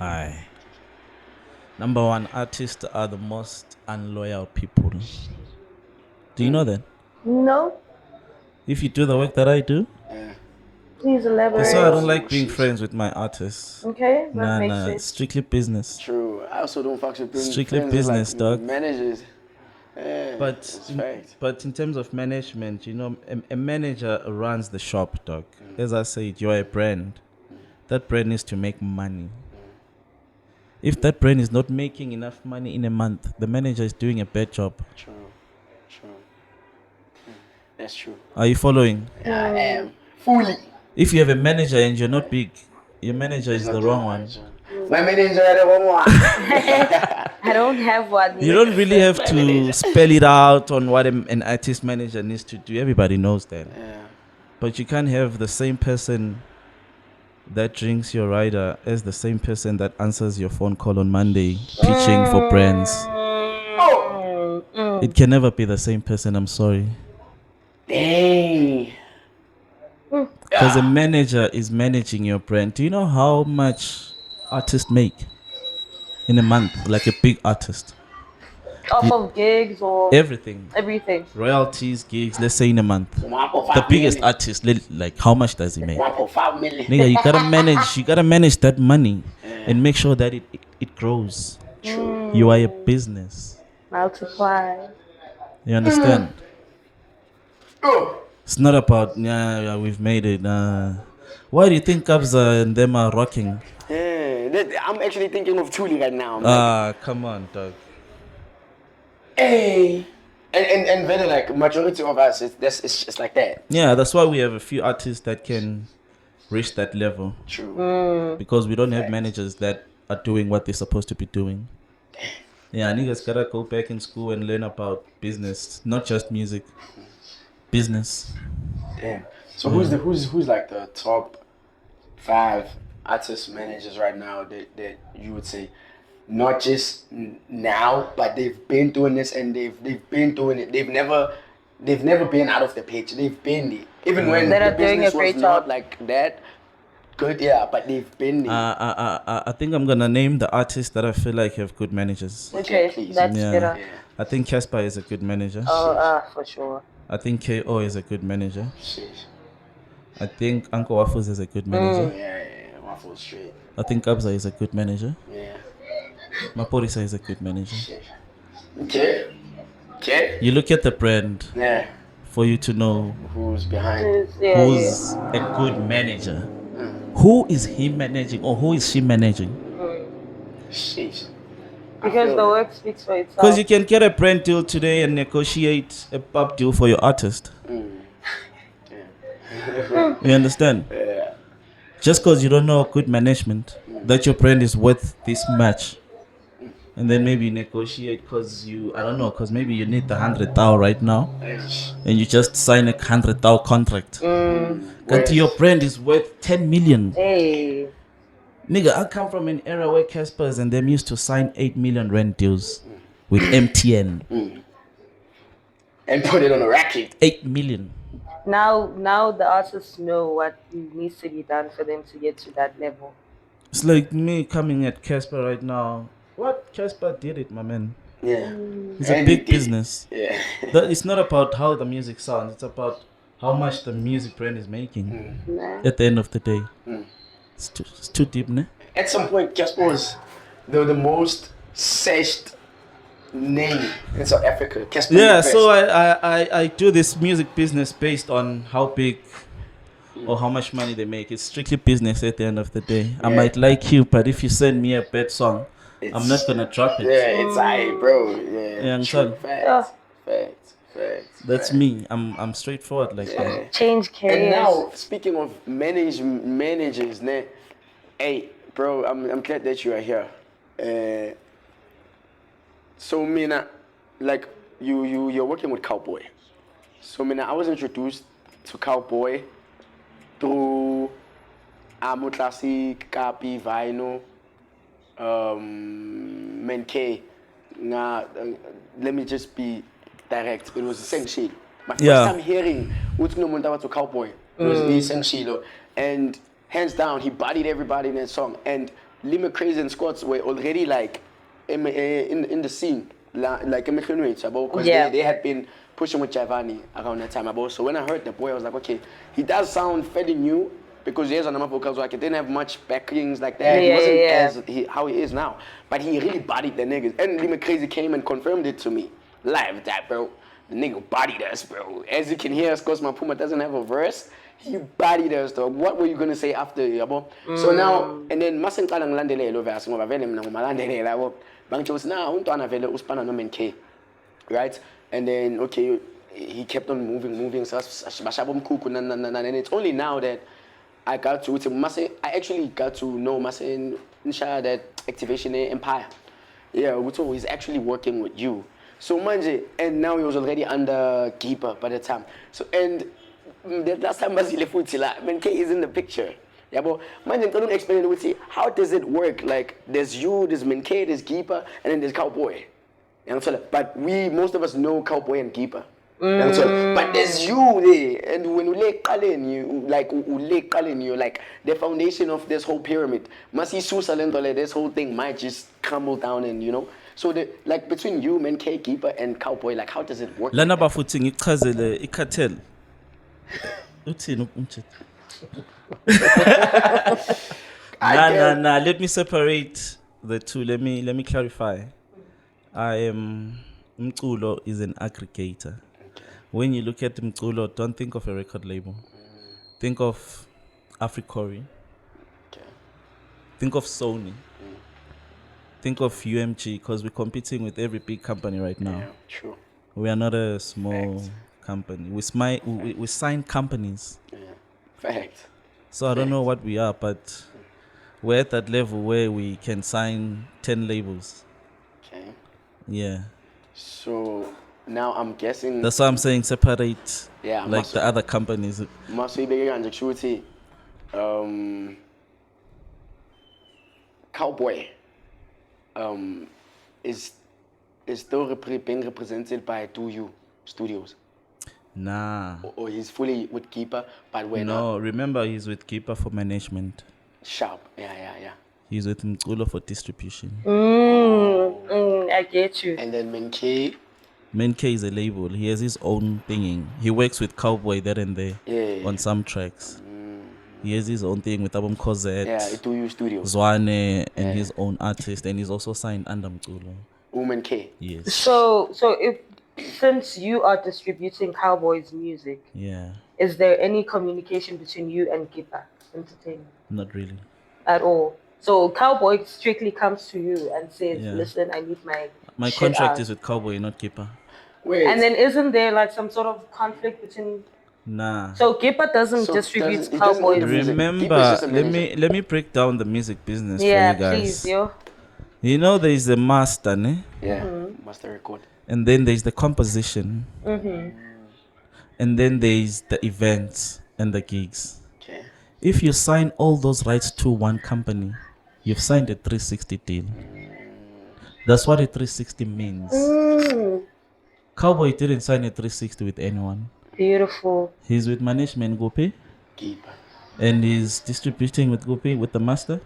Aye. Number one, artists are the most unloyal people. Do you know that? No. If you do the work that I do, please elaborate. That's why I don't like being friends with my artists. Okay, nah, it's strictly business. True. I also don't fuck with strictly business, like dog. Managers. But in terms of management, you know, a manager runs the shop, dog. As I said, you're a brand. That brand needs to make money. If that brand is not making enough money in a month, the manager is doing a bad job. True. That's true. Are you following? I am fully. If you have a manager and you're not big, your manager is the wrong one. My manager is the wrong one. I don't have one. You don't really have to spell it out on what an artist manager needs to do. Everybody knows that. Yeah. But you can't have the same person that drinks your rider as the same person that answers your phone call on Monday pitching for brands. It can never be the same person, I'm sorry. Dang. Because a manager is managing your brand. Do you know how much artists make in a month? Like a big artist. Off of gigs or everything. Royalties, gigs, let's say in a month. The biggest artist, like how much does he make? 1.5 million. Nigga, you gotta manage that money and make sure that it grows. True. You are a business. Multiply. You understand? Oh. It's not about we've made it. Why do you think Kabza and them are rocking? I'm actually thinking of Thuli right now. Come on, dog. Hey. And very like majority of us, it's like that. Yeah, that's why we have a few artists that can reach that level. True. Because we don't have managers that are doing what they're supposed to be doing. Yeah, niggas gotta go back in school and learn about business, not just music. Business. Damn. So who's like the top 5 artist managers right now that you would say, not just now, but they've been doing this and they've been doing it. They've never been out of the picture. They've been there. Even when the business was not like that good, but they've been there. I think I'm gonna name the artists that I feel like have good managers. Okay, please. that's better. Yeah. I think Casper is a good manager. For sure. I think KO is a good manager. Sheesh. I think Uncle Waffles is a good manager. Yeah, Waffles straight. I think Kabza is a good manager. Yeah. Maporisa is a good manager. Sheesh. Okay. You look at the brand for you to know who's behind. Who's a good manager. Who is he managing or who is she managing? Sheesh. Because the work speaks for itself. Because you can get a brand deal today and negotiate a pub deal for your artist. You understand? Yeah. Just because you don't know good management, that your brand is worth this much. And then maybe negotiate because because maybe you need the 100,000 right now. And you just sign a 100,000 contract. But your brand is worth 10 million. Hey. Nigga, I come from an era where Caspers and them used to sign 8 million rent deals with MTN. And put it on a racket. 8 million. Now the artists know what needs to be done for them to get to that level. It's like me coming at Casper right now. What? Casper did it, my man. Yeah. It's a big business. Yeah. It's not about how the music sounds. It's about how much the music brand is making at the end of the day. It's too deep, ne? At some point, Casper was the most searched name in South Africa. Casper. Yeah, so I do this music business based on how big or how much money they make. It's strictly business at the end of the day. I might like you, but if you send me a bad song, I'm not gonna drop it. Yeah, it's aight, bro. Yeah, true. Facts. That's me. I'm straightforward like that. Change careers. And now, speaking of managers, ne? Hey, bro, I'm glad that you are here. So Mina, like you're working with Cowboy. So Mina, I was introduced to Cowboy through Amo Classic, Kapi, Vino, Menke. Let me just be direct. It was the same shit. My first time hearing Utno Mundawa to Cowboy, it was the same shit. And hands down, he bodied everybody in that song. And Lima Crazy and Squats were already like in the scene, like in Mculo, because they had been pushing with Giovanni around that time. So when I heard the boy, I was like, okay, he does sound fairly new because he has on vocals like it didn't have much backings like that. He wasn't how he is now, but he really bodied the niggas. And Lima Crazy came and confirmed it to me live, that bro. The nigga bodied us, bro. As you can hear, of course, my Puma doesn't have a verse. He bodied us, dog. What were you gonna say after, yabo? So now, and then masengqala ngilandele lo verse ngoba vele mina ngumalandele labo. Bangithi now untwana vele usipana no K, right? And then okay, he kept on moving. So bashabo mkhukhu and it's only now that I actually got to know Mase Nsha that activation Empire. Yeah, Wuto is actually working with you. So manje, and now he was already under Gipa by the time. So and the last time Mazile Futila, Menke is in the picture. Yeah, but manje, can you explain it? How does it work? Like there's you, there's Menke, there's Gipa, and then there's Cowboy. You know, but most of us know Cowboy and Gipa. But there's you there, and when you like the foundation of this whole pyramid. This whole thing might just crumble down, and you know. So like between you, Menke, Gipa, and Cowboy, like how does it work? Lana bafuthi ngichazele icartel. Uthini umthetho? Nah. Let me separate the two. Let me clarify. Mculo is an aggregator. When you look at Mculo, don't think of a record label. Think of Africori. Okay. Think of Sony. Think of UMG, because we're competing with every big company right now. Yeah, true. We are not a small company. We sign companies. Yeah. Fact. So I don't know what we are, but we're at that level where we can sign 10 labels. Okay. Yeah. So now I'm guessing. That's why I'm saying separate. Yeah. Like the other companies. Must be bigger and security. Cowboy. Is still being represented by 2U Studios. Nah. Or he's fully with Gipa, but we're not. No, remember he's with Gipa for management. Sharp. Yeah. He's with Mculo for distribution. I get you. And then Menke is a label. He has his own thinging. He works with Cowboy there and there on some tracks. He has his own thing with Abum Kozet. Yeah, 2U Studios. Zwane and his own artist, and he's also signed under Mculo. Menke. Yes. So since you are distributing Cowboy's music, is there any communication between you and Gipa Entertainment? Not really. At all. So Cowboy strictly comes to you and says, "Listen, I need my contract out." is with Cowboy, not Gipa. Wait. And then isn't there like some sort of conflict between? Nah. So Gipa doesn't distribute Cowboy. Remember, let me break down the music business for you guys. Please, yo. You know, there is the master, ne? Yeah, master record. And then there's the composition. And then there's the events and the gigs. Okay. If you sign all those rights to one company, you've signed a 360 deal. That's what a 360 means. Cowboy didn't sign a 360 with anyone. Beautiful. He's with management Gipa. And he's distributing with Gipa, with the master.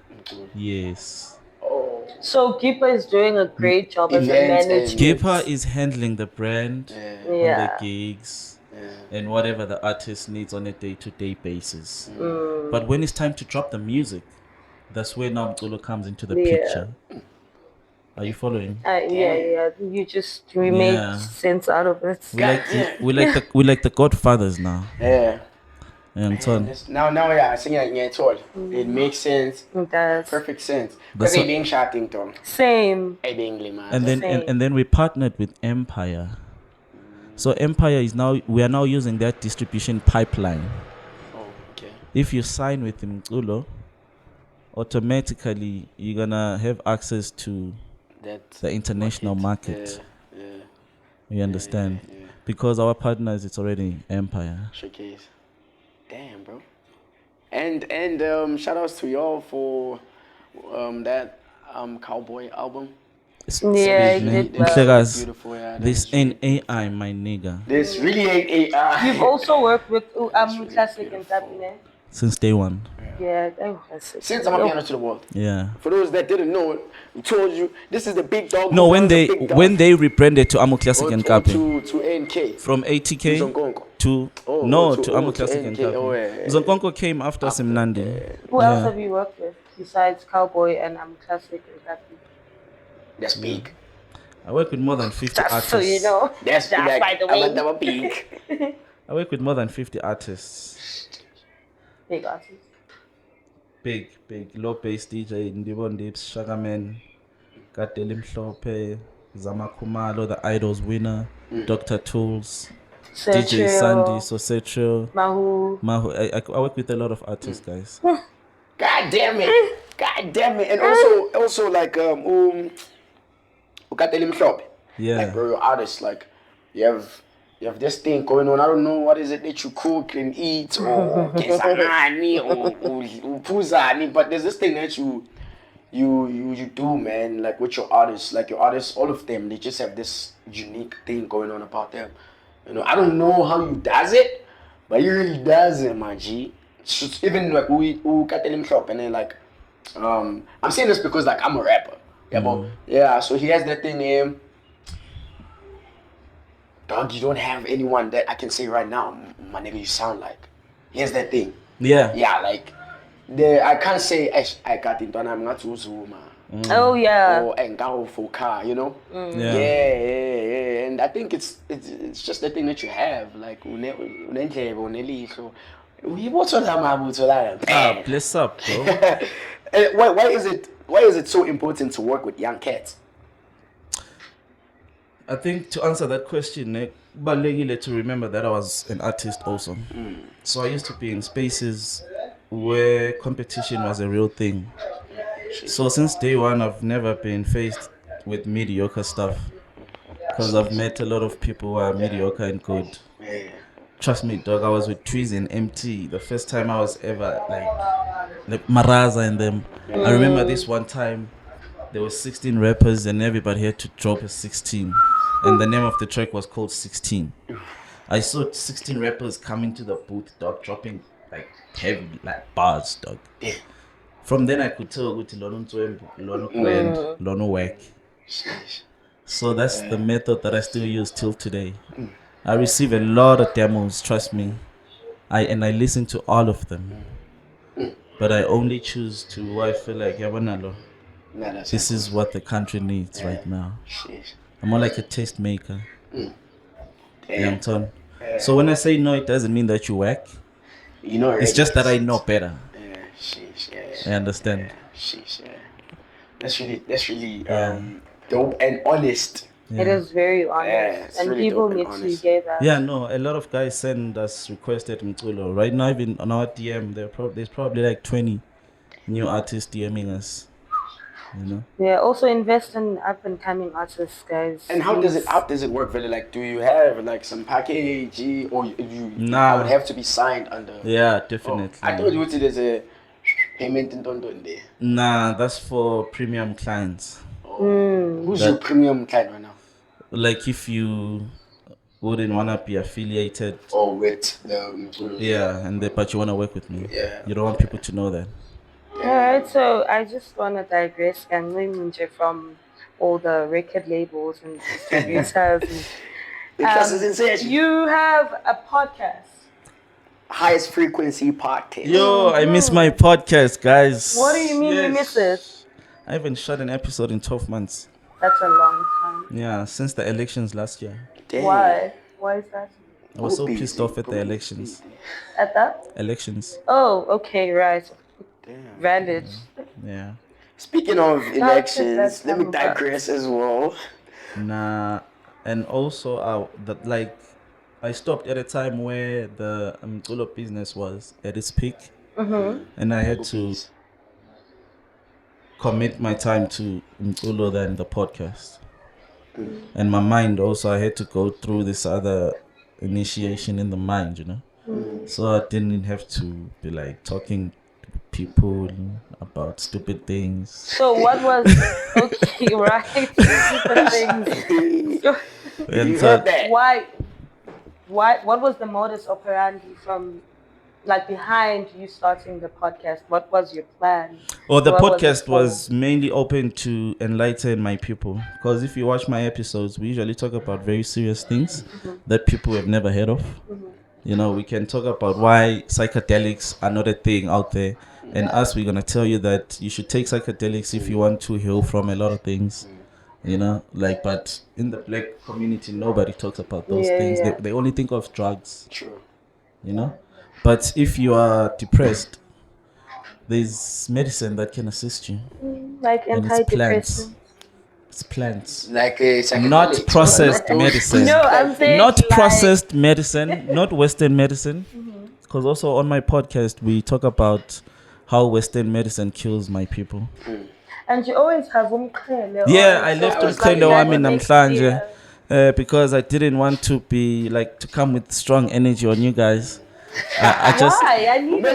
Yes. So Gipa is doing a great job as a manager. Gipa is handling the brand, and the gigs, and whatever the artist needs on a day-to-day basis. But when it's time to drop the music, that's where now Mculo comes into the picture. Are you following? Yeah. You just make sense out of it. We like the Godfathers now. Yeah. And so now I think it makes sense. It does. Perfect sense. Because they being shouting to Same. and then we partnered with Empire. So Empire we are now using that distribution pipeline. Oh, okay. If you sign with Mculo, automatically you're gonna have access to the international market. You understand? Because our partners, it's already Empire. Showcase. Damn, bro. And shout outs to y'all for that Cowboy album. Yeah, beautiful. This ain't AI, my nigga. This really ain't AI. You've also worked with Classic and Cabinet. Since day one. Yeah, since amapiano to the world. Yeah. For those that didn't know, we told you this is the big dog. No, when they rebranded to Amo Classic and Capi. To NK. From ATK to Amo Classic and Capi. Zonkonko came after Simnandi. Who else have you worked with besides Cowboy and Amo Classic and Capi? That's big. I work with more than 50 artists. So you know. That's like, by the way. Big. I work with more than 50 artists. Big artists. Big. Low bass DJ, Ndibon Dips, Shagaman, Kateli Mhlope, Zama Kumalo, the Idols winner, Dr. Tools. DJ Sandy, Sotra, Mahu. I work with a lot of artists, guys. God damn it. And also like Yeah. like bro, you're artists, like you have this thing going on. I don't know what is it that you cook and eat or kesangani or puzani, but there's this thing that you do, man, like with your artists. Like your artists, all of them, they just have this unique thing going on about them. You know, I don't know how you does it, but he really does it, my G. Even like we cut him shop and then like I'm saying this because like I'm a rapper. Yeah, but yeah, so he has that thing dog, you don't have anyone that I can say right now, my nigga, you sound like. Here's that thing. Yeah. Yeah, like I can't say I got into I'm not Uzuma. Oh yeah. Or Engao Foka, you know? Yeah. And I think it's just the thing that you have. Like so bless up, bro. Why is it so important to work with young cats? I think to answer that question, but to remember that I was an artist also. So I used to be in spaces where competition was a real thing. So since day one, I've never been faced with mediocre stuff. Because I've met a lot of people who are mediocre and good. Trust me, dog, I was with Trees and MT. The first time I was ever like Maraza and them. I remember this one time, there were 16 rappers and everybody had to drop a 16. And the name of the track was called 16. I saw 16 rappers coming to the booth, dog, dropping like heavy like bars, dog. From then I could tell with Lono work. So that's the method that I still use till today. I receive a lot of demos, trust me. I listen to all of them. But I only choose to who I feel like this is what the country needs right now. I'm more like a taste maker. So when I say no, it doesn't mean that you whack. You know, it's just that I know better. I understand. That's really dope and honest. It is very honest, and really people need to get that. Yeah, no, a lot of guys send us requests at Mculo. Right now, even on our DM, there's probably like 20 new artists DMing us. You know? Yeah, also invest in up and coming artists, guys. And how does it work really? Like, do you have like some package or I would have to be signed under? Yeah, definitely. I thought you there's a payment in there. Nah, that's for premium clients. Who's your premium client right now? Like if you wouldn't wanna be affiliated with the but you wanna work with me. Yeah. You don't want people to know that. Alright, so I just want to digress from all the record labels and distributors. You have a podcast. Highest Frequency Podcast. Yo, I miss my podcast, guys. What do you mean you miss it? I haven't shot an episode in 12 months. That's a long time. Yeah, since the elections last year. Damn. Why? Why is that? I was so pissed off at the elections. At that? Elections. Oh, okay, right. Damn. Valid. Yeah. Speaking of elections, let me digress as well. Nah, and also I stopped at a time where the Mculo business was at its peak, and I had to commit my time to Mculo than the podcast. And my mind also, I had to go through this other initiation in the mind, you know. So I didn't have to be like talking people about stupid things. So what was okay, right? Stupid things. You heard that? Why? What was the modus operandi from, like, behind you starting the podcast? What was your plan? Well, the podcast was mainly open to enlighten my people. Because if you watch my episodes, we usually talk about very serious things that people have never heard of. You know, we can talk about why psychedelics are not a thing out there. And we're going to tell you that you should take psychedelics if you want to heal from a lot of things. You know, but in the black community, nobody talks about those things. Yeah. They only think of drugs. True. You know? But if you are depressed, there's medicine that can assist you. Like antidepressants. It's plants. Like Not processed medicine. No, I'm saying Not like, processed medicine, not Western medicine. Because also on my podcast, we talk about how Western medicine kills my people. And you always have Mculo. Yeah, I left was Mculo like wami next namhlanje year. because I didn't want to be like to come with strong energy on you guys. I just Why? I need to.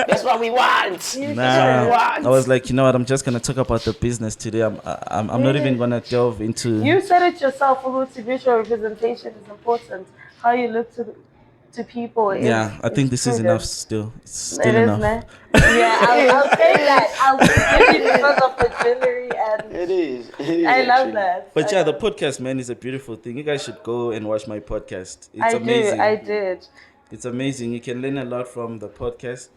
That's what we want. I was like, you know what? I'm just gonna talk about the business today. I'm not even gonna delve into. You said it yourself. Visual representation is important. How you look to people. Yeah, I think this is enough. Still, it's still enough. Yeah, I'll say that. I'll give you because of the jewelry and. It is. I love that. But yeah, the podcast, man, is a beautiful thing. You guys should go and watch my podcast. It's amazing. I did. It's amazing. You can learn a lot from the podcast.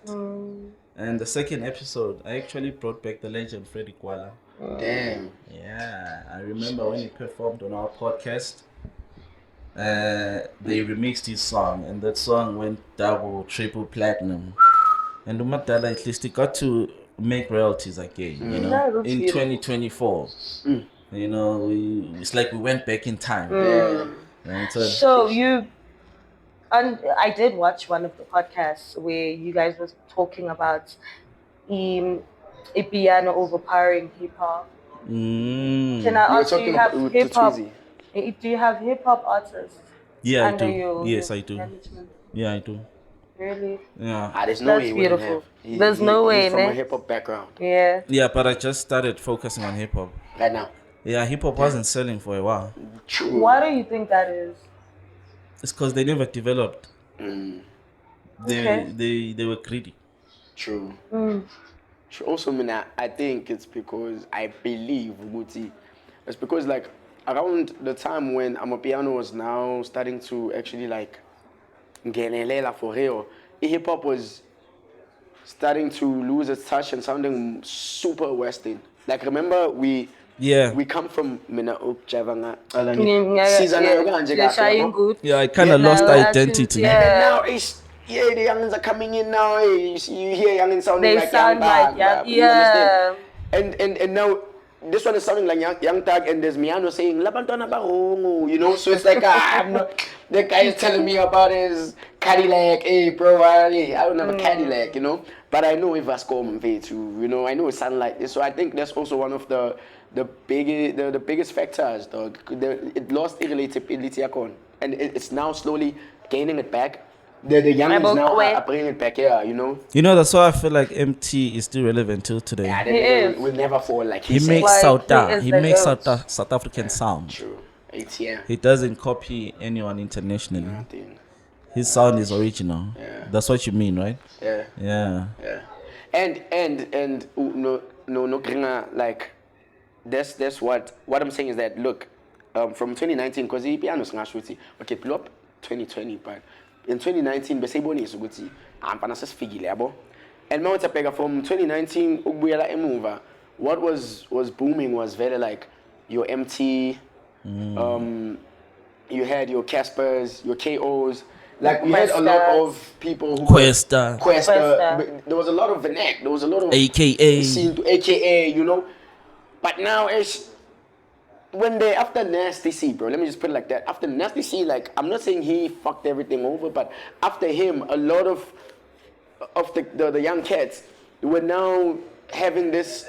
And the second episode, I actually brought back the legend Freddie Kuala. Damn. Yeah, I remember when he performed on our podcast. They remixed his song, and that song went double, triple platinum. And Umatala at least he got to make royalties again, you know, in 2024. You know, it's like we went back in time. Right? So you, and I did watch one of the podcasts where you guys was talking about a piano overpowering hip hop. Can I ask you have hip hop? Do you have hip hop artists? Yeah, under I do. your Yes, I do. management? Yeah, I do. Really? Yeah. There's no That's way beautiful. There's no way, from a hip hop background. Yeah. Yeah, but I just started focusing on hip hop. Right now. Yeah, hip hop wasn't selling for a while. True. Why do you think that is? It's because they never developed. They were greedy. True. True. Also, I think it's because I believe Muti. It's because like around the time when amapiano was now starting to actually like ngenelela for real, hip hop was starting to lose its touch and sounding super Western. Like remember we come from Mina Javanga. Yeah, I kind of lost identity. And then now it's the youngins are coming in now. You hear youngins sounding like young Tag. Yeah. And now this one is sounding like young Tag, and there's Miano saying Labantona Barongo, you know. So it's like the guy is telling me about his Cadillac. Hey bro, I don't have a Cadillac, you know. But I know if Vasco too, you know. I know it sounds like this. So I think that's also one of the biggest factors, dog. It lost relatability, and it's now slowly gaining it back. The young is now bringing it back here, you know. You know, that's why I feel like MT is still relevant till today. Yeah, they will never fall like he makes South African sound. True. He doesn't copy anyone internationally. Nothing. His sound is original. Yeah. That's what you mean, right? Yeah. Yeah. Yeah. And no like that's what I'm saying is that look, from 2019 because the piano is okay, pull up 2020 but in 2019 besayibonisa ukuthi ampana sesifikile yabo. And mawuthi abheka from 2019 ukubuyela emuva, what was booming was very like your MT, you had your Caspers, your KOs. Like we had a lot of people who Questa. There was a lot of Vanek. There was a lot of AKA, you know. But now it's when they after Nasty C, bro. Let me just put it like that. After Nasty C, like I'm not saying he fucked everything over, but after him, a lot of the young cats were now having this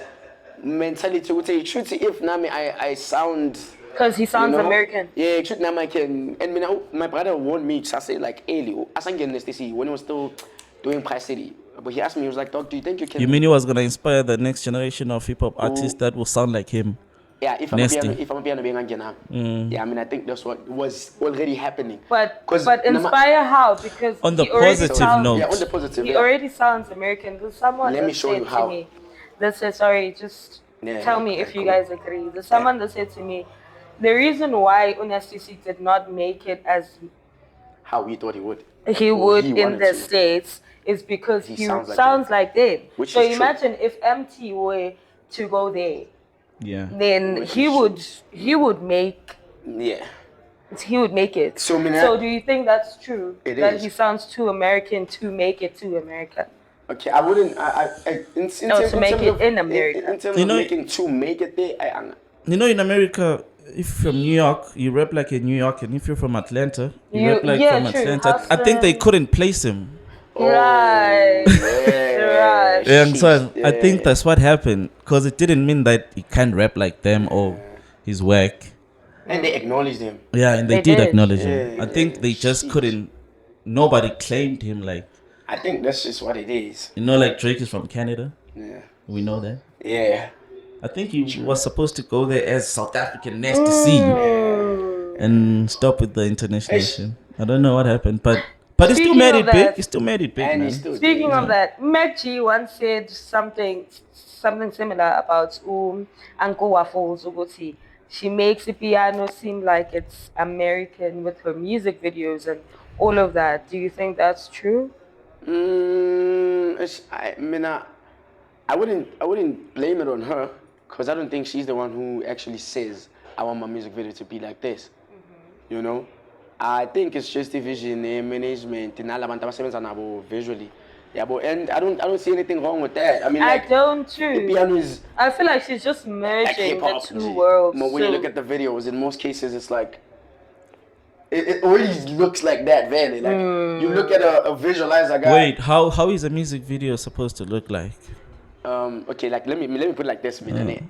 mentality to say, if Nami I sound. Because he sounds American. Yeah, I can. And my brother warned me. I said like, Eli, I sang in STC when he was still doing Price City. But he asked me, he was like, Dog, do you think you can? You mean he was gonna inspire the next generation of hip hop artists that will sound like him? Yeah, if I'm a piano being again, yeah, I mean, I think that's what was already happening. But inspire how? Because on the positive note. Yeah, on the positive. He already sounds American. There's someone. Let me show you how. Me, that said, sorry, just tell me if you guys agree. There's someone that said to me, the reason why Unastisi did not make it as how we thought he would. He would in the States is because he sounds like them. So imagine if MT were to go there. Yeah. Then he would make. Yeah. He would make it. So do you think that's true? That he sounds too American to make it to America? Okay, I wouldn't. To make it in America. In terms of making to make it there, in America, if you're from New York, you rap like a New Yorker, and if you're from Atlanta, you rap like from Atlanta. I think they couldn't place him. Right. Right. Yeah, so I think that's what happened, because it didn't mean that he can't rap like them or he's whack. And they acknowledged him. Yeah, and they did acknowledge him. I think they just couldn't. Nobody claimed him like. I think that's just what it is. Like Drake is from Canada. Yeah. We know that. Yeah. I think he was supposed to go there as South African Nasty C and stop with the internationalization. I don't know what happened, but he still made it big. He still made it big, man. Speaking of that, Mac once said something similar about Uncle Waffles Uguti. She makes the piano seem like it's American with her music videos and all of that. Do you think that's true? I wouldn't blame it on her, because I don't think she's the one who actually says I want my music video to be like this. You know, I think it's just the vision, management, and visually. Yeah, but and I don't see anything wrong with that. I mean, I don't too. The piano is. I feel like she's just merging the two worlds. But when you look at the videos, in most cases, it's like. It already looks like that, really. Like you look at a visualizer guy. Wait, how is a music video supposed to look like? Okay, like let me put it like this,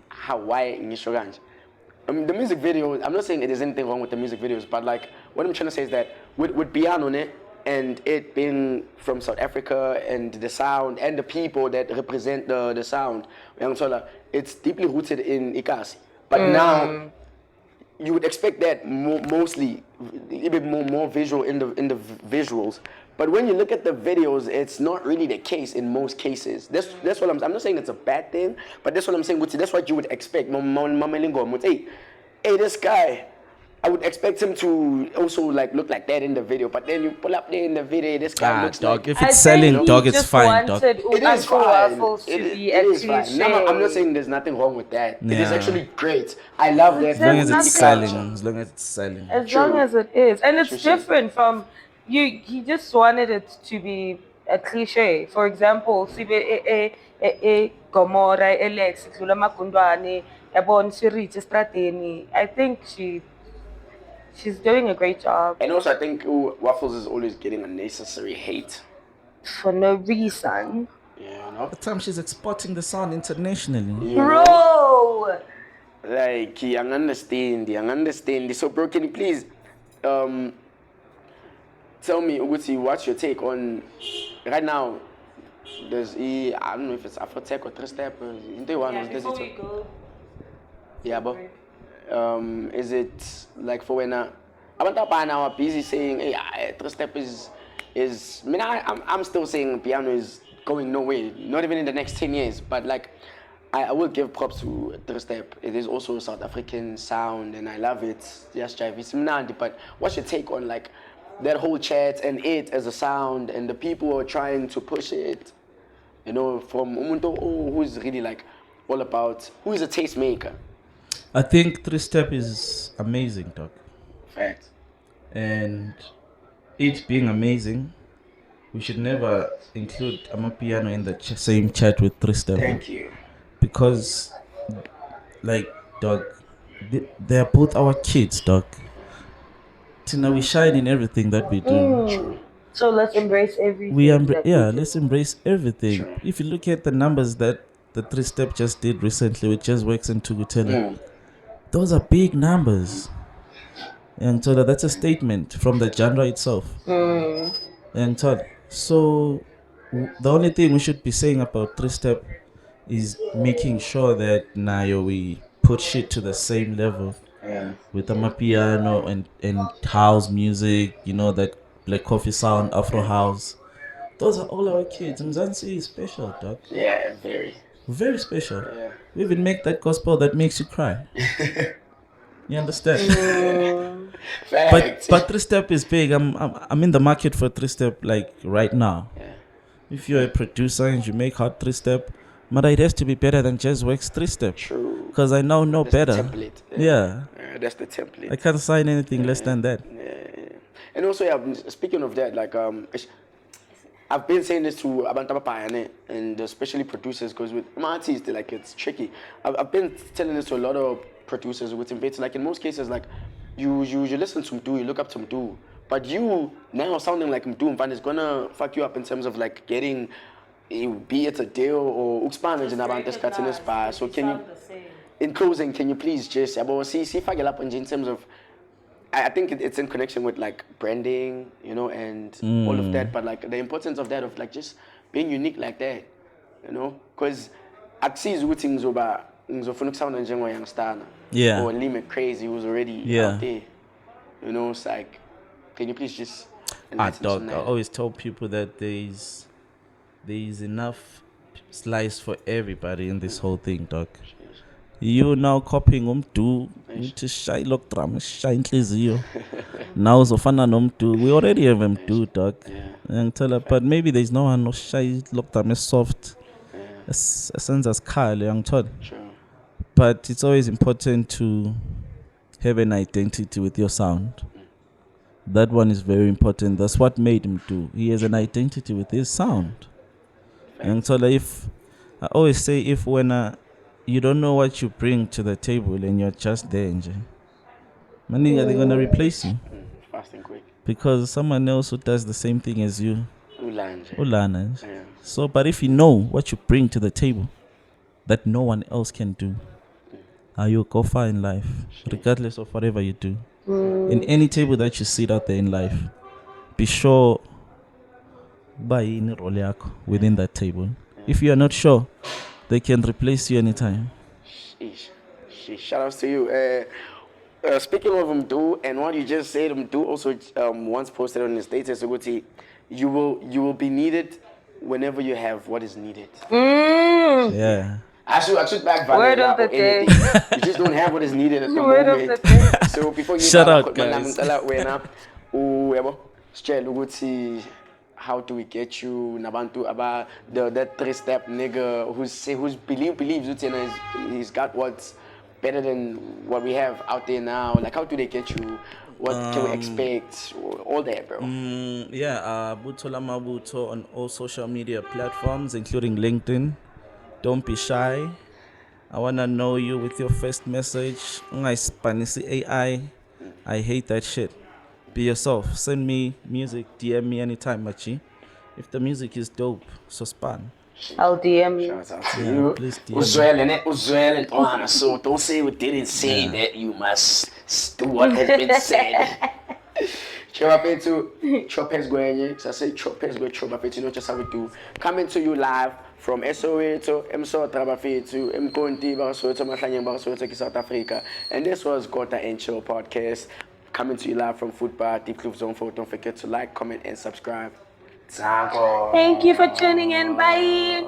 how why in the music video, I'm not saying there's anything wrong with the music videos, but like what I'm trying to say is that with piano on it and it being from South Africa and the sound and the people that represent the sound, it's deeply rooted in Ikasi. But now you would expect that mostly a bit more visual in the visuals, but when you look at the videos, it's not really the case in most cases. That's what I'm not saying it's a bad thing, but that's what I'm saying. That's what you would expect. Hey, this guy, I would expect him to also like look like that in the video, but then you pull up there in the video, this guy looks dog. Like. If it's selling, dog, it's fine, dog. It is fine. It is fine. No, I'm not saying there's nothing wrong with that. Yeah. It is actually great. I love that. As long as it's selling. As long as it's selling. As long as it is, and it's different from you. He just wanted it to be a cliche. For example, Gomora, Alex, Butholamabutho, Ebon Siri, Strateni. I think she's doing a great job. And also, I think Waffles is always getting unnecessary hate. For no reason. Yeah, you know? The time she's exporting the sound internationally. Bro! Like, I understand. So, bro, can you please tell me, Uguti, what's your take on, right now, there's I don't know if it's Afrotech or Tristep. Before we go. Yeah, but is it like for when abantu now are busy saying, hey, Tristep is I'm still saying piano is going nowhere, not even in the next 10 years, but like I will give props to Tristep. It is also a South African sound and I love it. Just jive it's mnandi, but what's your take on like that whole chat and it as a sound and the people who are trying to push it, you know, from umuntu who's really like all about, who is a tastemaker? I think Tristep is amazing, dog. Fact. And it being amazing, we should never include amapiano in the same chat with Tristep. Thank you. Because, like, dog, they're both our kids, dog. Tina, we shine in everything that we do. So let's embrace everything. Let's embrace everything. True. If you look at the numbers that the Tristep just did recently with Just Works and Tugutela, those are big numbers. And so that's a statement from the genre itself. And so the only thing we should be saying about Tristep is making sure that now we put shit to the same level with amapiano and house music, you know, that Black Coffee sound, Afro house. Those are all our kids. Mzansi is special, dog. Yeah, very. Very special. Yeah. We even make that gospel that makes you cry. You understand? But Tristep is big. I'm in the market for Tristep like right now. Yeah. If you're a producer and you make hot Tristep, but it has to be better than Just Works Tristep. True. Because I now know that's better. The template. Yeah. That's the template. I can't sign anything less than that. Yeah. And also, speaking of that, like I've been saying this to abantu abapayane and especially producers because with artists, like it's tricky. I've been telling this to a lot of producers with Mfethu, like in most cases, like you listen to Mdu, you look up to Mdu, but you now sounding like Mdu Mfana is gonna fuck you up in terms of like getting, be it a deal or uxpana nabantu esikhathini esiba. So can you, in closing, can you please just see fagel up in terms of, I think it's in connection with like branding, you know, and all of that, but like the importance of that, of like just being unique like that, you know, because at sees what things over sound and youngster, or Lee Crazy who's already out there, you know. It's like, can you please just enlighten us on that? I always tell people that there's enough slice for everybody in this whole thing, dog. You now copying Mdu, which is shy lock drum, shy inhlizio. Now uzofana nomdu. We already have Mdu, dog. And tell her, but maybe there's no one no shy lock drum is soft. A sense as Kyle, young told. But it's always important to have an identity with your sound. That one is very important. That's what made him do. He has an identity with his sound. And so I always say, if when you don't know what you bring to the table and you're just there, they're gonna replace you. Fast and quick. Because someone else who does the same thing as you. Ulanja. Yeah. So, but if you know what you bring to the table that no one else can do, you'll go far in life, regardless of whatever you do. In any table that you sit out there in life, be sure buy in role yako within that table. If you are not sure, they can replace you anytime. Shout outs to you. Speaking of Mdu and what you just said, Mdu also once posted on his status, you will be needed whenever you have what is needed. Yeah. I should back Word of the day. You just don't have what is needed at the moment. Of the day. So before you shout out, guys. How do we get you Nabantu about that 3-step nigga who's believes he's got what's better than what we have out there now? Like, how do they get you? What can we expect? All that, bro. Butholamabutho on all social media platforms, including LinkedIn. Don't be shy. I wanna know you with your first message. Spanish AI. I hate that shit. Be yourself. Send me music. DM me anytime, Machi. If the music is dope, so span. I'll DM you. Shout out to you. Please DM. Uzwele, so don't say we didn't say that. You must do what has been said. Chopez Gwenye. So I say Chopez Gwenye, Chopez, you know just how we do. Coming to you live from Soweto, Sotra Bafetu, Mkonti Basoto, Mahlanyeng Basoto, South Africa. And this was Kota and Chill podcast. Coming to you live from Fud Bar, Deep Club Zone 4. Don't forget to like, comment, and subscribe. Thank you for tuning in. Bye.